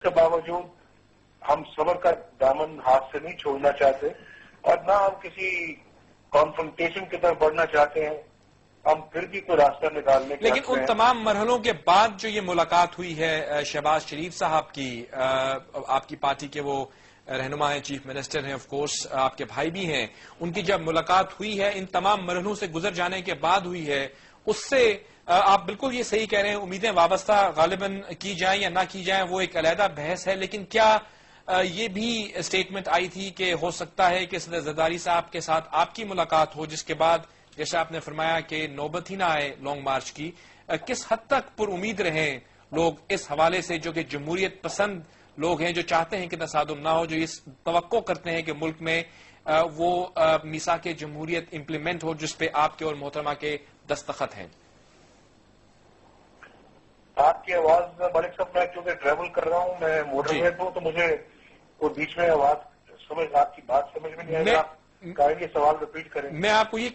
کے باوجود ہم صبر کا دامن ہاتھ سے نہیں چھوڑنا چاہتے اور نہ ہم کسی کانفرنٹیشن کی طرف بڑھنا چاہتے ہیں. ہم پھر بھی کوئی راستہ نکالنے کے لیکن ان تمام مرحلوں کے بعد جو یہ ملاقات ہوئی ہے شہباز شریف صاحب کی، آپ کی پارٹی کے وہ رہنما ہیں، چیف منسٹر ہیں، آف کورس آپ کے بھائی بھی ہیں، ان کی جب ملاقات ہوئی ہے ان تمام مرحلوں سے گزر جانے کے بعد ہوئی ہے، اس سے آپ بالکل یہ صحیح کہہ رہے ہیں، امیدیں وابستہ غالباً کی جائیں یا نہ کی جائیں وہ ایک علیحدہ بحث ہے، لیکن کیا یہ بھی اسٹیٹمنٹ آئی تھی کہ ہو سکتا ہے کہ صدر زرداری صاحب کے ساتھ آپ کی ملاقات ہو، جس کے بعد جیسے آپ نے فرمایا کہ نوبت ہی نہ آئے لانگ مارچ کی؟ کس حد تک پر امید رہیں لوگ اس حوالے سے، جو کہ جمہوریت پسند لوگ ہیں، جو چاہتے ہیں کہ تصادم نہ ہو، جو اس توقع کرتے ہیں کہ ملک میں وہ میثاق جمہوریت امپلیمنٹ ہو جس پہ آپ کے اور محترمہ کے دستخط ہیں؟ آپ کی آواز ملک صاحب، میں کیونکہ ٹریول کر رہا ہوں، میں موٹر وے پہ ہوں، تو مجھے وہ بیچ میں آواز آپ کی بات سمجھ میں نہیں آئے گا. یہ سوال ریپیٹ کریں. میں آپ کو یہ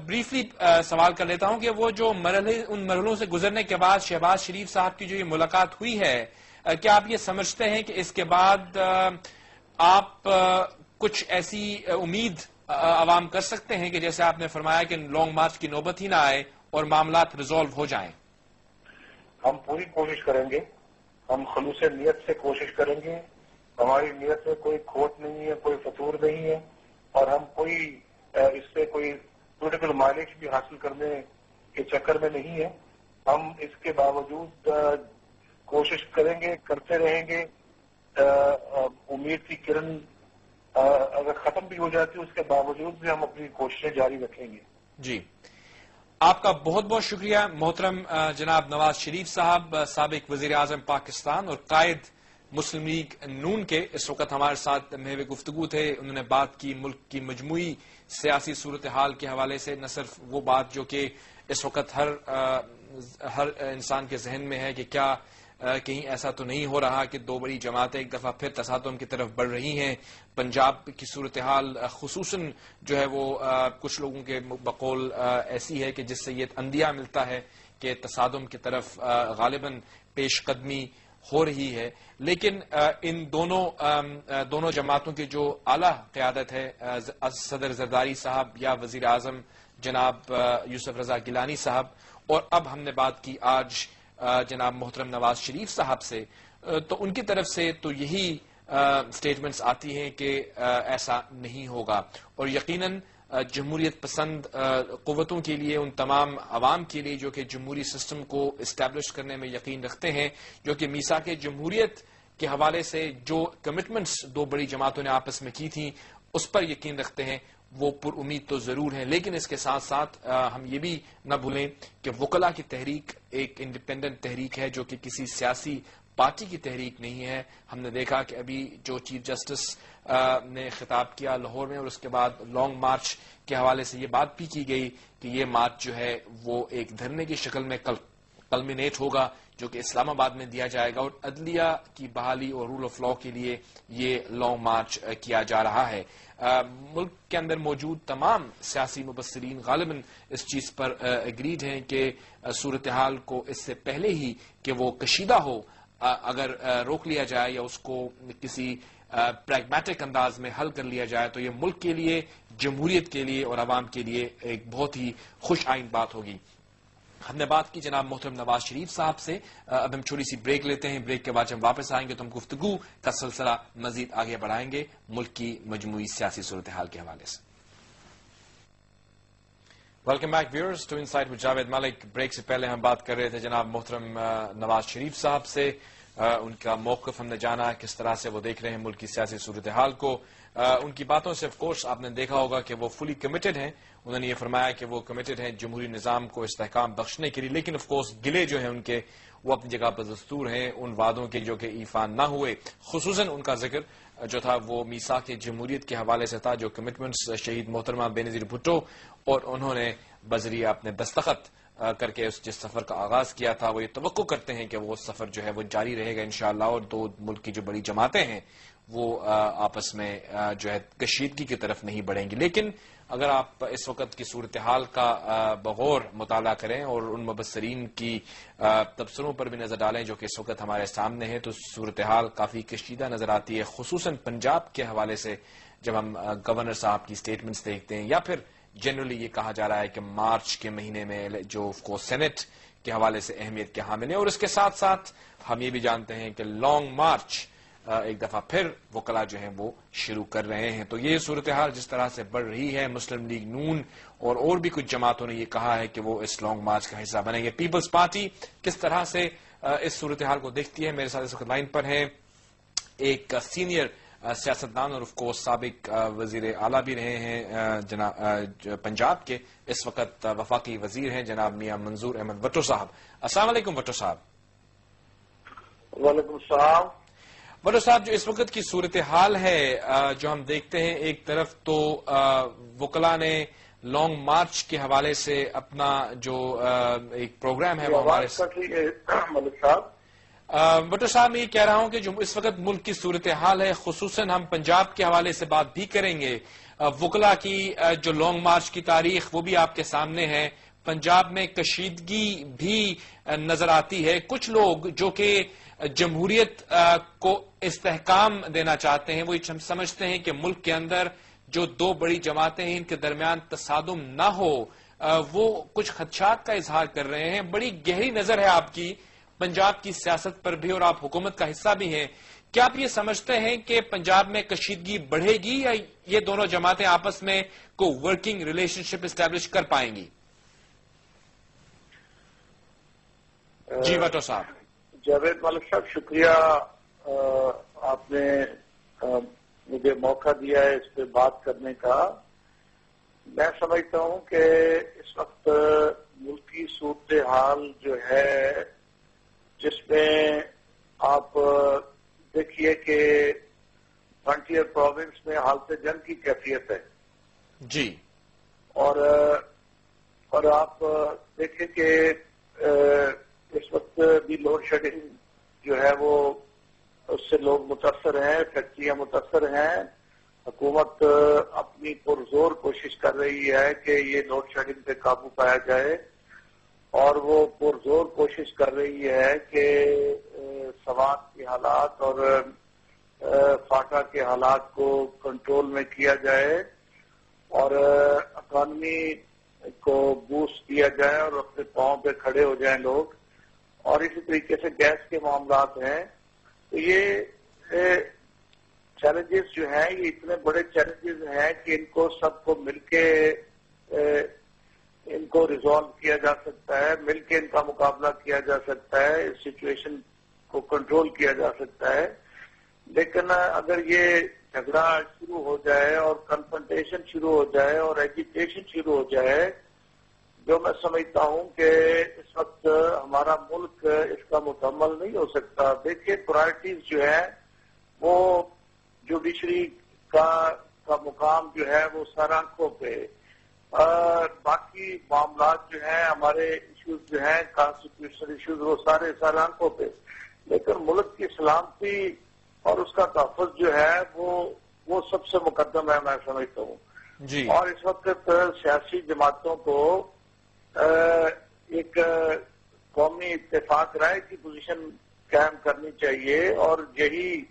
بریفلی سوال کر لیتا ہوں کہ وہ جو ان مرحلوں سے گزرنے کے بعد شہباز شریف صاحب کی جو یہ ملاقات ہوئی ہے، کیا آپ یہ سمجھتے ہیں کہ اس کے بعد آپ کچھ ایسی امید عوام کر سکتے ہیں کہ جیسے آپ نے فرمایا کہ لانگ مارچ کی نوبت ہی نہ آئے اور معاملات ریزالو ہو جائیں؟ ہم پوری کوشش کریں گے، ہم خلوص نیت سے کوشش کریں گے. ہماری نیت میں کوئی کھوٹ نہیں ہے، کوئی فطور نہیں ہے، اور ہم کوئی اس سے کوئی پولیٹیکل مائلیج بھی حاصل کرنے کے چکر میں نہیں ہے. ہم اس کے باوجود کوشش کریں گے، کرتے رہیں گے. امید کی کرن اگر ختم بھی ہو جاتی ہے اس کے باوجود بھی ہم اپنی کوششیں جاری رکھیں گے. جی، آپ کا بہت بہت شکریہ محترم جناب نواز شریف صاحب، سابق وزیر اعظم پاکستان اور قائد مسلم لیگ نون کے، اس وقت ہمارے ساتھ محو گفتگو تھے. انہوں نے بات کی ملک کی مجموعی سیاسی صورتحال کے حوالے سے، نہ صرف وہ بات جو کہ اس وقت ہر انسان کے ذہن میں ہے کہ کیا کہیں ایسا تو نہیں ہو رہا کہ دو بڑی جماعتیں ایک دفعہ پھر تصادم کی طرف بڑھ رہی ہیں. پنجاب کی صورتحال خصوصاً جو ہے وہ کچھ لوگوں کے بقول ایسی ہے کہ جس سے یہ اندیہ ملتا ہے کہ تصادم کی طرف غالباً پیش قدمی ہو رہی ہے. لیکن ان دونوں جماعتوں کی جو اعلیٰ قیادت ہے، صدر زرداری صاحب یا وزیر اعظم جناب یوسف رضا گیلانی صاحب، اور اب ہم نے بات کی آج جناب محترم نواز شریف صاحب سے، تو ان کی طرف سے تو یہی سٹیٹمنٹس آتی ہیں کہ ایسا نہیں ہوگا. اور یقیناً جمہوریت پسند قوتوں کے لیے، ان تمام عوام کے لیے جو کہ جمہوری سسٹم کو اسٹیبلش کرنے میں یقین رکھتے ہیں، جو کہ میثاق جمہوریت کے حوالے سے جو کمٹمنٹس دو بڑی جماعتوں نے آپس میں کی تھیں اس پر یقین رکھتے ہیں، وہ پر امید تو ضرور ہیں. لیکن اس کے ساتھ ساتھ ہم یہ بھی نہ بھولیں کہ وکلاء کی تحریک ایک انڈیپینڈنٹ تحریک ہے جو کہ کسی سیاسی پارٹی کی تحریک نہیں ہے. ہم نے دیکھا کہ ابھی جو چیف جسٹس نے خطاب کیا لاہور میں، اور اس کے بعد لانگ مارچ کے حوالے سے یہ بات بھی کی گئی کہ یہ مارچ جو ہے وہ ایک دھرنے کی شکل میں کلمینیٹ ہوگا جو کہ اسلام آباد میں دیا جائے گا، اور عدلیہ کی بحالی اور رول آف لا کے لیے یہ لانگ مارچ کیا جا رہا ہے. ملک کے اندر موجود تمام سیاسی مبصرین غالباً اس چیز پر اگریڈ ہیں کہ صورتحال کو اس سے پہلے ہی کہ وہ کشیدہ ہو اگر روک لیا جائے یا اس کو کسی پریگمیٹک انداز میں حل کر لیا جائے تو یہ ملک کے لیے، جمہوریت کے لیے اور عوام کے لیے ایک بہت ہی خوش آئند بات ہوگی. ہم نے بات کی جناب محترم نواز شریف صاحب سے. اب ہم چھوٹی سی بریک لیتے ہیں، بریک کے بعد جب واپس آئیں گے تو ہم گفتگو کا سلسلہ مزید آگے بڑھائیں گے ملک کی مجموعی سیاسی صورتحال کے حوالے سے. Welcome back viewers to Insight with Javed Malik. Break سے پہلے ہم بات کر رہے تھے جناب محترم نواز شریف صاحب سے. ان کا موقف ہم نے جانا، کس طرح سے وہ دیکھ رہے ہیں ملک کی سیاسی صورتحال کو. ان کی باتوں سے آف کورس آپ نے دیکھا ہوگا کہ وہ فلی کمیٹڈ ہیں. انہوں نے یہ فرمایا کہ وہ کمیٹڈ ہیں جمہوری نظام کو استحکام بخشنے کے لیے، لیکن آف کورس گلے جو ہیں ان کے وہ اپنی جگہ پر دستور ہیں ان وعدوں کے جو کہ ایفا نہ ہوئے. خصوصاً ان کا ذکر جو تھا وہ میثاق جمہوریت کے حوالے سے تھا، جو کمٹمنٹس شہید محترمہ بینظیر بھٹو اور انہوں نے بذریعہ اپنے دستخط کر کے جس سفر کا آغاز کیا تھا، وہ یہ توقع کرتے ہیں کہ وہ سفر جو ہے وہ جاری رہے گا انشاءاللہ، اور دو ملک کی جو بڑی جماعتیں ہیں وہ آپس میں جو ہے کشیدگی کی طرف نہیں بڑھیں گی. لیکن اگر آپ اس وقت کی صورتحال کا بغور مطالعہ کریں اور ان مبصرین کی تبصروں پر بھی نظر ڈالیں جو کہ اس وقت ہمارے سامنے ہیں، تو صورتحال کافی کشیدہ نظر آتی ہے، خصوصاً پنجاب کے حوالے سے. جب ہم گورنر صاحب کی سٹیٹمنٹس دیکھتے ہیں، یا پھر جنرلی یہ کہا جا رہا ہے کہ مارچ کے مہینے میں جو سینٹ کے حوالے سے اہمیت کے حامل ہیں، اور اس کے ساتھ ساتھ ہم یہ بھی جانتے ہیں کہ لانگ مارچ ایک دفعہ پھر وکلا جو ہیں وہ شروع کر رہے ہیں. تو یہ صورتحال جس طرح سے بڑھ رہی ہے، مسلم لیگ نون اور بھی کچھ جماعتوں نے یہ کہا ہے کہ وہ اس لانگ مارچ کا حصہ بنیں گے. پیپلز پارٹی کس طرح سے اس صورتحال کو دیکھتی ہے؟ میرے ساتھ اس وقت لائن پر ہیں ایک سینئر سیاستدان اور آف کورس سابق وزیر اعلیٰ بھی رہے ہیں جناب پنجاب کے، اس وقت وفاقی وزیر ہیں جناب میاں منظور احمد بٹو صاحب. السلام علیکم بٹو صاحب. وعلیکم السلام. بٹو صاحب، جو اس وقت کی صورتحال ہے جو ہم دیکھتے ہیں، ایک طرف تو وکلا نے لانگ مارچ کے حوالے سے اپنا جو ایک پروگرام ہے وہ ہمارے ملک صاحب. بٹو صاحب میں یہ کہہ رہا ہوں کہ جو اس وقت ملک کی صورتحال ہے، خصوصاً ہم پنجاب کے حوالے سے بات بھی کریں گے. وکلا کی جو لانگ مارچ کی تاریخ وہ بھی آپ کے سامنے ہے. پنجاب میں کشیدگی بھی نظر آتی ہے. کچھ لوگ جو کہ جمہوریت کو استحکام دینا چاہتے ہیں، وہ ہم سمجھتے ہیں کہ ملک کے اندر جو دو بڑی جماعتیں ہیں ان کے درمیان تصادم نہ ہو، وہ کچھ خدشات کا اظہار کر رہے ہیں. بڑی گہری نظر ہے آپ کی پنجاب کی سیاست پر بھی، اور آپ حکومت کا حصہ بھی ہیں. کیا آپ یہ سمجھتے ہیں کہ پنجاب میں کشیدگی بڑھے گی یا یہ دونوں جماعتیں آپس میں کوئی ورکنگ ریلیشن شپ اسٹیبلش کر پائیں گی؟ جی بٹو صاحب. جاوید ملک صاحب، شکریہ، آپ نے مجھے موقع دیا ہے اس پہ بات کرنے کا. میں سمجھتا ہوں کہ اس وقت ملکی صورتحال جو ہے، جس میں آپ دیکھیے کہ فرنٹیئر پروونس میں حالت جنگ کی کیفیت ہے. جی. اور آپ دیکھیں کہ اس وقت بھی لوڈ شیڈنگ جو ہے وہ اس سے لوگ متاثر ہیں، فیکٹریاں متاثر ہیں. حکومت اپنی پرزور کوشش کر رہی ہے کہ یہ لوڈ شیڈنگ پہ قابو پایا جائے، اور وہ پرزور کوشش کر رہی ہے کہ سوات کے حالات اور فاٹا کے حالات کو کنٹرول میں کیا جائے اور اکانومی کو بوسٹ دیا جائے اور اپنے پاؤں پہ کھڑے ہو جائیں لوگ. اور اسی طریقے سے گیس کے معاملات ہیں. تو یہ چیلنجز جو ہیں، یہ اتنے بڑے چیلنجز ہیں کہ ان کو سب کو مل کے ان کو ریزالو کیا جا سکتا ہے، مل کے ان کا مقابلہ کیا جا سکتا ہے، اس سچویشن کو کنٹرول کیا جا سکتا ہے. لیکن اگر یہ جھگڑا شروع ہو جائے اور کنفرنٹیشن شروع ہو جائے اور ایجیٹیشن شروع ہو جائے، جو میں سمجھتا ہوں کہ اس وقت ہمارا ملک اس کا مکمل نہیں ہو سکتا. دیکھیے، پرائرٹیز جو ہے وہ جوڈیشری کا مقام جو ہے وہ سر آنکھوں پہ، باقی معاملات جو ہیں، ہمارے ایشوز جو ہیں، کانسٹیٹیوشنل ایشوز، وہ سارے سر آنکھوں پہ. لیکن ملک کی سلامتی اور اس کا تحفظ جو ہے وہ سب سے مقدم ہے، میں سمجھتا ہوں. جی. اور اس وقت سیاسی جماعتوں کو ایک قومی اتفاق رائے کی پوزیشن قائم کرنی چاہیے، اور یہی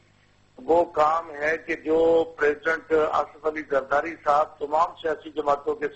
وہ کام ہے کہ جو پریزیڈنٹ آصف علی زرداری صاحب تمام سیاسی جماعتوں کے